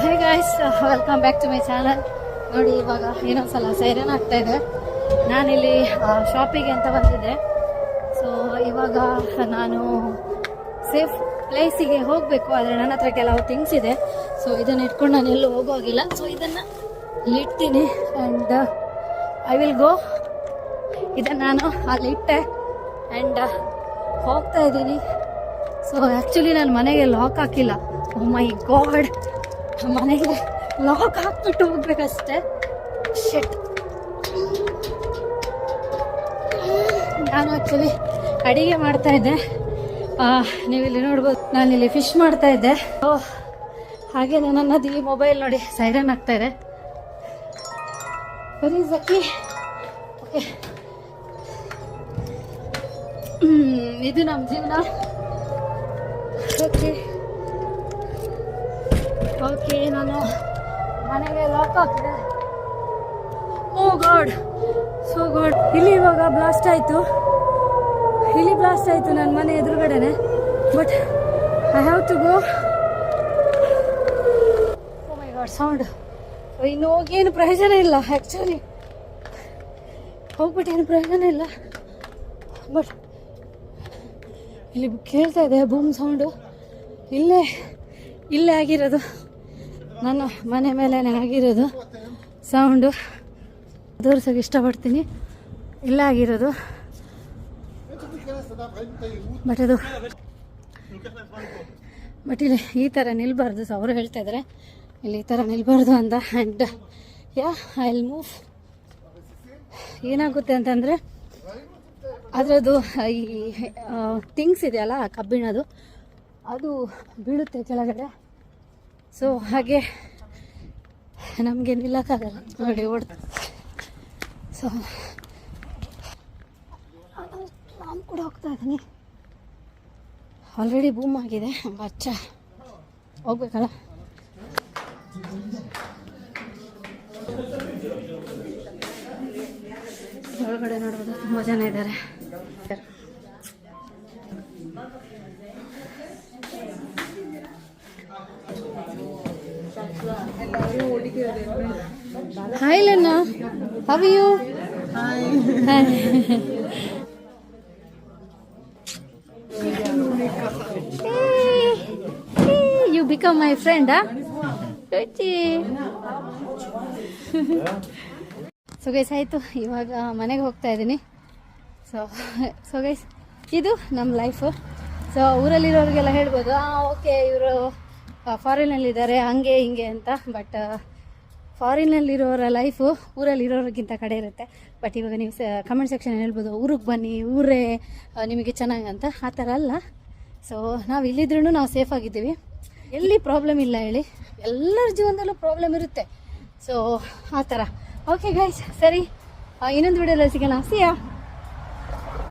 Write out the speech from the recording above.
Hey guys, welcome back to my channel. ನೋಡಿ, ಇವಾಗ ಇನ್ನೊಂದ್ಸಲ ಸೈರನ್ ಆಗ್ತಾ ಇದೆ. ನಾನಿಲ್ಲಿ ಶಾಪಿಗೆ ಅಂತ ಬಂದಿದ್ದೆ. ಸೊ ಇವಾಗ ನಾನು ಸೇಫ್ ಪ್ಲೇಸಿಗೆ ಹೋಗಬೇಕು, ಆದರೆ ನನ್ನ ಹತ್ರ ಕೆಲವು ಥಿಂಗ್ಸ್ ಇದೆ. ಸೊ ಇದನ್ನು ಇಟ್ಕೊಂಡು ನಾನು ಎಲ್ಲೂ ಹೋಗೋಗಿಲ್ಲ. ಸೊ ಇದನ್ನು ಇಲ್ಲಿಡ್ತೀನಿ ಆ್ಯಂಡ್ ಐ ವಿಲ್ ಗೋ. ಇದನ್ನು ನಾನು ಅಲ್ಲಿ ಇಟ್ಟೆ ಆ್ಯಂಡ್ ಹೋಗ್ತಾ ಇದ್ದೀನಿ. ಸೊ ಆ್ಯಕ್ಚುಲಿ ನಾನು ಮನೆಗೆ ಲಾಕ್ ಹಾಕಿಲ್ಲ. ಓ ಮೈ ಗಾಡ್, ಮನೆಗೆ ಲಾಕ್ ಹಾಕ್ಬಿಟ್ಟು ಹೋಗ್ಬೇಕಷ್ಟೆ. ಶೆಟ್. ನಾನು ಆ್ಯಕ್ಚುಲಿ ಅಡಿಗೆ ಮಾಡ್ತಾ ಇದ್ದೆ. ನೀವಿಲ್ಲಿ ನೋಡ್ಬೋದು, ನಾನಿಲ್ಲಿ ಫಿಶ್ ಮಾಡ್ತಾ ಇದ್ದೆ. ಹಾಗೆ ನನ್ನದು ಈ ಮೊಬೈಲ್ ನೋಡಿ ಸೈರನ್ ಆಗ್ತಾ ಇದೆ. ವೆರಿ ಜಕ್ಕಿ. ಓಕೆ, ಇದು ನಮ್ಮ ಜೀವನ. ಓಕೆ, ನಾನು ಮನೆಗೆ ಲಾಕ್ ಹಾಕಿದೆ. Oh God, so God. ಇಲ್ಲಿ ಇವಾಗ ಬ್ಲಾಸ್ಟ್ ಆಯಿತು. ನನ್ನ ಮನೆ ಎದುರುಗಡೆನೆ. But I have to go. Oh my God, sound. ಇನ್ನು ಹೋಗೇನು ಪ್ರಯೋಜನ ಇಲ್ಲ. ಆ್ಯಕ್ಚುಲಿ ಹೋಗ್ಬಿಟ್ಟು ಏನು ಪ್ರಯೋಜನ ಇಲ್ಲ. ಬಟ್ ಇಲ್ಲಿ ಕೇಳ್ತಾ ಇದೆ ಬೂಮ್ ಸೌಂಡು. ಇಲ್ಲೇ ಆಗಿರೋದು, ನನ್ನ ಮನೆ ಮೇಲೇ ಆಗಿರೋದು ಸೌಂಡು. ತೋರ್ಸೋಕೆ ಇಷ್ಟಪಡ್ತೀನಿ. ಇಲ್ಲೇ ಆಗಿರೋದು. ಬಟ್ ಇಲ್ಲಿ ಈ ಥರ ನಿಲ್ಬಾರ್ದು. ಸೊ ಅವರು ಹೇಳ್ತಾ ಇದ್ದಾರೆ ಇಲ್ಲಿ ಈ ಥರ ನಿಲ್ಬಾರ್ದು ಅಂತ. And I will move. ಏನಾಗುತ್ತೆ ಅಂತಂದರೆ ಅದರದ್ದು ಈ ಥಿಂಗ್ಸ್ ಇದೆಯಲ್ಲ, ಕಬ್ಬಿಣದು, ಅದು ಬೀಳುತ್ತೆ ಕೆಳಗಡೆ. ಸೊ ಹಾಗೆ ನಮಗೆ ನಿಲ್ಲಕ್ಕಾಗಲ್ಲ. ನೋಡಿ ಓಡ್ತಾ. ಸೊ ನಾನು ಕೂಡ ಹೋಗ್ತಾ ಇದ್ದೀನಿ. ಆಲ್ರೆಡಿ ಬೂಮ್ ಆಗಿದೆ. ಅಚ್ಚ ಹೋಗ್ಬೇಕಲ್ಲ. ಒಳಗಡೆ ನೋಡ್ಬೋದು ತುಂಬ ಜನ ಇದ್ದಾರೆ. Hi Lena, how are you? Hi. Hey, you become my friend, huh? So guys, ಆಯಿತು, ಇವಾಗ ಮನೆಗೆ ಹೋಗ್ತಾ ಇದ್ದೀನಿ. ಸೊ ಗೈಸ್, ಇದು ನಮ್ಮ ಲೈಫು. ಸೊ ಊರಲ್ಲಿರೋರಿಗೆಲ್ಲ ಹೇಳ್ಬೋದು, ಓಕೆ ಇವರು ಫಾರಿನಲ್ಲಿದ್ದಾರೆ ಹಂಗೆ ಹಿಂಗೆ ಅಂತ. ಬಟ್ ಫಾರಿನಲ್ಲಿರೋರ ಲೈಫು ಊರಲ್ಲಿರೋರಿಗಿಂತ ಕಡೆ ಇರುತ್ತೆ. ಬಟ್ ಇವಾಗ ನೀವು ಕಮೆಂಟ್ ಸೆಕ್ಷನ್ ಹೇಳ್ಬೋದು, ಊರಿಗೆ ಬನ್ನಿ, ಊರೇ ನಿಮಗೆ ಚೆನ್ನಾಗಿ ಅಂತ. ಆ ಥರ ಅಲ್ಲ. ಸೊ ನಾವು ಇಲ್ಲಿದ್ರೂ ನಾವು ಸೇಫಾಗಿದ್ದೀವಿ. ಎಲ್ಲಿ ಪ್ರಾಬ್ಲಮ್ ಇಲ್ಲ ಹೇಳಿ, ಎಲ್ಲರ ಜೀವನದಲ್ಲೂ ಪ್ರಾಬ್ಲಮ್ ಇರುತ್ತೆ. ಸೊ ಆ ಥರ. ಓಕೆ ಗೈಸ್, ಸರಿ, ಇನ್ನೊಂದು ವಿಡಿಯೋದಲ್ಲಿ ಸಿಗೋಣ. ಸಿಯಾ.